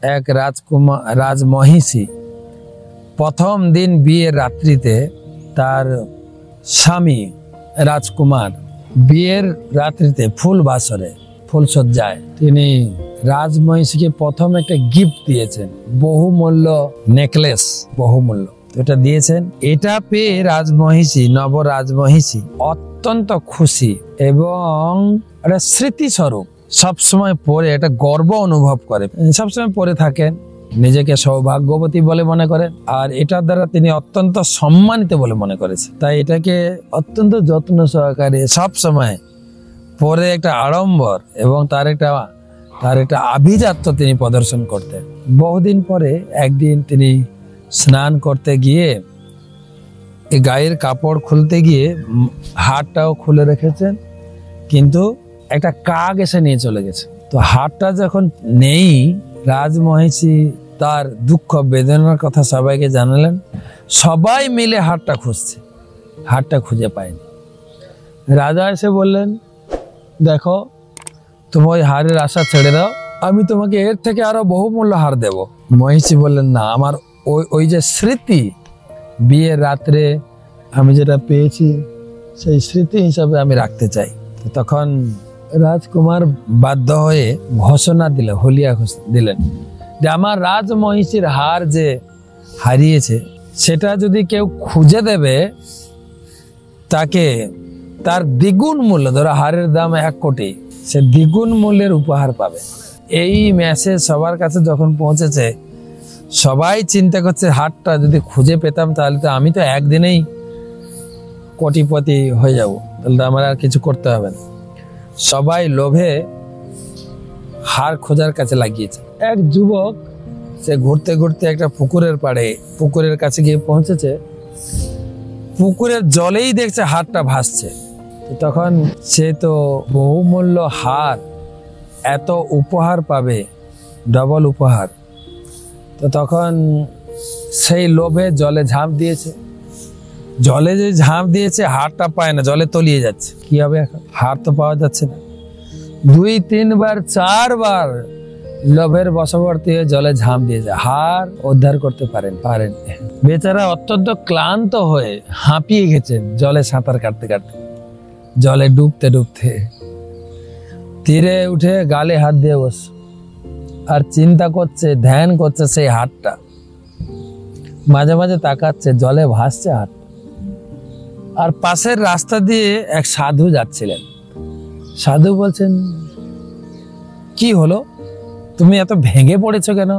এক রাজমহিষী প্রথম দিন বিয়ের রাত্রিতে তার স্বামী রাজকুমার বিয়ের রাত্রিতে ফুল বাসরে ফুলসজ্জায় তিনি রাজমহিষীকে প্রথম একটা গিফট দিয়েছেন, বহুমূল্য নেকলেস, বহুমূল্য এটা দিয়েছেন। এটা পেয়ে নবরাজমহিষী অত্যন্ত খুশি এবং একটা স্মৃতিস্বরূপ সবসময় পরে একটা গর্ব অনুভব করে, সবসময় পরে থাকেন, নিজেকে সৌভাগ্যবতী বলে মনে করেন, আর এটার দ্বারা তিনি অত্যন্ত সম্মানিত বলে মনে করেছেন। তাই এটাকে অত্যন্ত যত্ন সহকারে সবসময় পরে একটা আড়ম্বর এবং তার একটা আভিজাত্য তিনি প্রদর্শন করতেন। বহুদিন পরে একদিন তিনি স্নান করতে গিয়ে এই গায়ের কাপড় খুলতে গিয়ে হাতটাও খুলে রেখেছেন, কিন্তু একটা কাক এসে নিয়ে চলে গেছে। তো হাতটা যখন নেই, রাজমহিষী তার দুঃখ বেদনার কথা সবাইকে জানালেন। সবাই মিলে হাতটা খুঁজছে, হাতটা খুঁজে পায়নি। রাজা এসে বললেন, দেখো তুমি ওই হারের আশা ছেড়ে দাও, আমি তোমাকে এর থেকে আরো বহুমূল্য হার দেব। মহিষী বললেন, না, আমার ওই যে স্মৃতি, বিয়ের রাত্রে আমি যেটা পেয়েছি সেই স্মৃতি হিসাবে আমি রাখতে চাই। তখন রাজকুমার বাধ্য হয়ে ঘোষণা দিলেন, হুলিয়া দিলেন যে আমার রাজমহিষীর হার যে হারিয়েছে সেটা যদি কেউ খুঁজে দেবে তাকে তার দ্বিগুণ মূল্য, ধরো হারের দাম 1 কোটি, সে দ্বিগুণ মূল্যের উপহার পাবে। এই মেসেজ সবার কাছে যখন পৌঁছেছে, সবাই চিন্তা করছে হারটা যদি খুঁজে পেতাম তাহলে তো আমি তো একদিনেই কোটিপতি হয়ে যাব, তাহলে আমার আর কিছু করতে হবে না। সবাই লোভে হার খোঁজার কাছে লাগিয়েছে। এক যুবক সে ঘুরতে ঘুরতে একটা পুকুরের কাছে গিয়ে পৌঁছেছে। পুকুরের জলেই দেখছে হারটা ভাসছে। তখন সে তো বহুমূল্য হার, এত উপহার পাবে, ডবল উপহার। তো তখন সেই লোভে জলে ঝাঁপ দিয়েছে। জলে যে ঝাঁপ দিয়েছে, হারটা পায় না, জলে তলিয়ে যাচ্ছে। কি হবে এখন? হার তো পাওয়া যাচ্ছে না। 2-3 বার 4 বার লোভের বশবর্তী হয়ে জলে ঝাঁপ দিয়েছে, হার উদ্ধার করতে পারেন। বেচারা অত্যন্ত ক্লান্ত হয়ে হাঁপিয়ে গেছেন জলে সাঁতার কাটতে কাটতে, জলে ডুবতে ডুবতে। তীরে উঠে গালে হাত দিয়ে বসে আর চিন্তা করছে, ধ্যান করছে সেই হাতটা। মাঝে মাঝে তাকাচ্ছে, জলে ভাসছে হাত। আর পাশের রাস্তা দিয়ে এক সাধু যাচ্ছিলেন। সাধু বলছেন, কি হলো, তুমি এত ভেঙে পড়েছো কেন?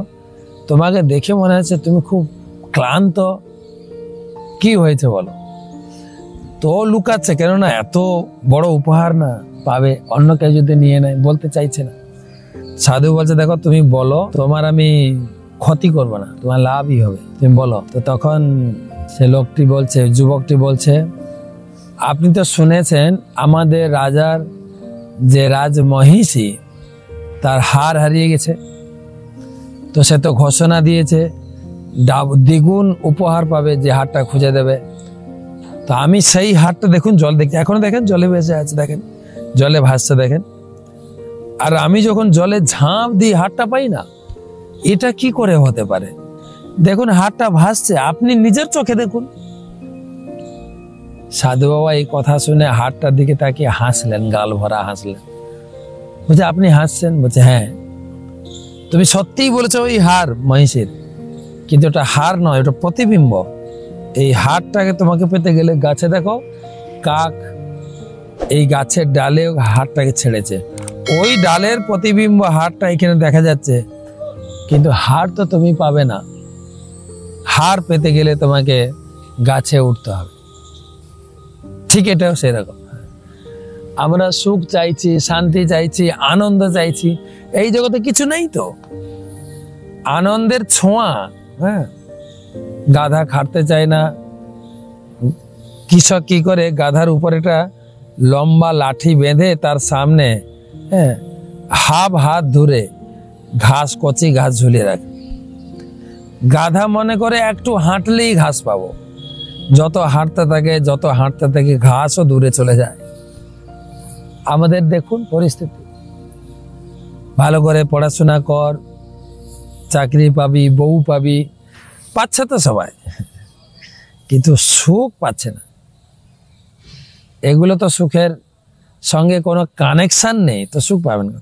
তোমাকে দেখে মনে হচ্ছে তুমি খুব ক্লান্ত, কি হয়েছে বলো? তো লুকাচ্ছে, কেননা এত বড় উপহার না পাবে, অন্য কেউ যদি নিয়ে নেয়, বলতে চাইছে না। সাধু বলছে, দেখো তুমি বলো, তোমার আমি ক্ষতি করবো না, তোমার লাভই হবে, তুমি বলো। তো তখন সে যুবকটি বলছে, আপনি তো শুনেছেন আমাদের রাজার যে রাজমহিষী, তার হার হারিয়ে গেছে। তো সে তো ঘোষণা দিয়েছে দ্বিগুণ উপহার পাবে যে হারটা খুঁজে দেবে। তো আমি সেই হারটা, দেখুন জল দেখছি, এখনো দেখেন জলে ভেসে আছে, দেখেন জলে ভাসছে, দেখেন। আর আমি যখন জলে ঝাঁপ দিই হারটা পাই না, এটা কি করে হতে পারে? দেখুন হারটা ভাসছে, আপনি নিজের চোখে দেখুন। সাধু বাবা এই কথা শুনে হারটার দিকে তাকিয়ে হাসলেন, গাল ভরা হাসলেন। বলছে, আপনি হাসছেন? বলছে, হ্যাঁ, তুমি সত্যিই বলেছো ওই হার মহিষীর, কিন্তু ওটা হার নয়, ওটা প্রতিবিম্ব। এই হারটাকে তোমাকে পেতে গেলে গাছে দেখো, কাক এই গাছের ডালে হারটাকে ছেড়েছে, ওই ডালের প্রতিবিম্ব হারটা এখানে দেখা যাচ্ছে, কিন্তু হার তো তুমি পাবে না। হার পেতে গেলে তোমাকে গাছে উঠতে হবে। ঠিক এটাও সেরকম, আমরা সুখ চাইছি, শান্তি চাইছি, আনন্দ চাইছি, এই জগতে কিছু নেই তো আনন্দের ছোঁয়া। হ্যাঁ, গাধা খাটতে চায় না, কৃষক কি করে, গাধার উপর একটা লম্বা লাঠি বেঁধে তার সামনে হাত ধরে কচি ঘাস ঝুলিয়ে রাখে। গাধা মনে করে একটু হাঁটলেই ঘাস পাবো, যত হাঁটতে থাকে ঘাসও দূরে চলে যায়। আমাদের দেখুন পরিস্থিতি, ভালো করে পড়াশোনা কর, চাকরি পাবি, বউ পাবি, পাচ্ছে তো সবাই, কিন্তু সুখ পাচ্ছে না। এগুলো তো সুখের সঙ্গে কোনো কানেকশন নেই, তো সুখ পাবেন না।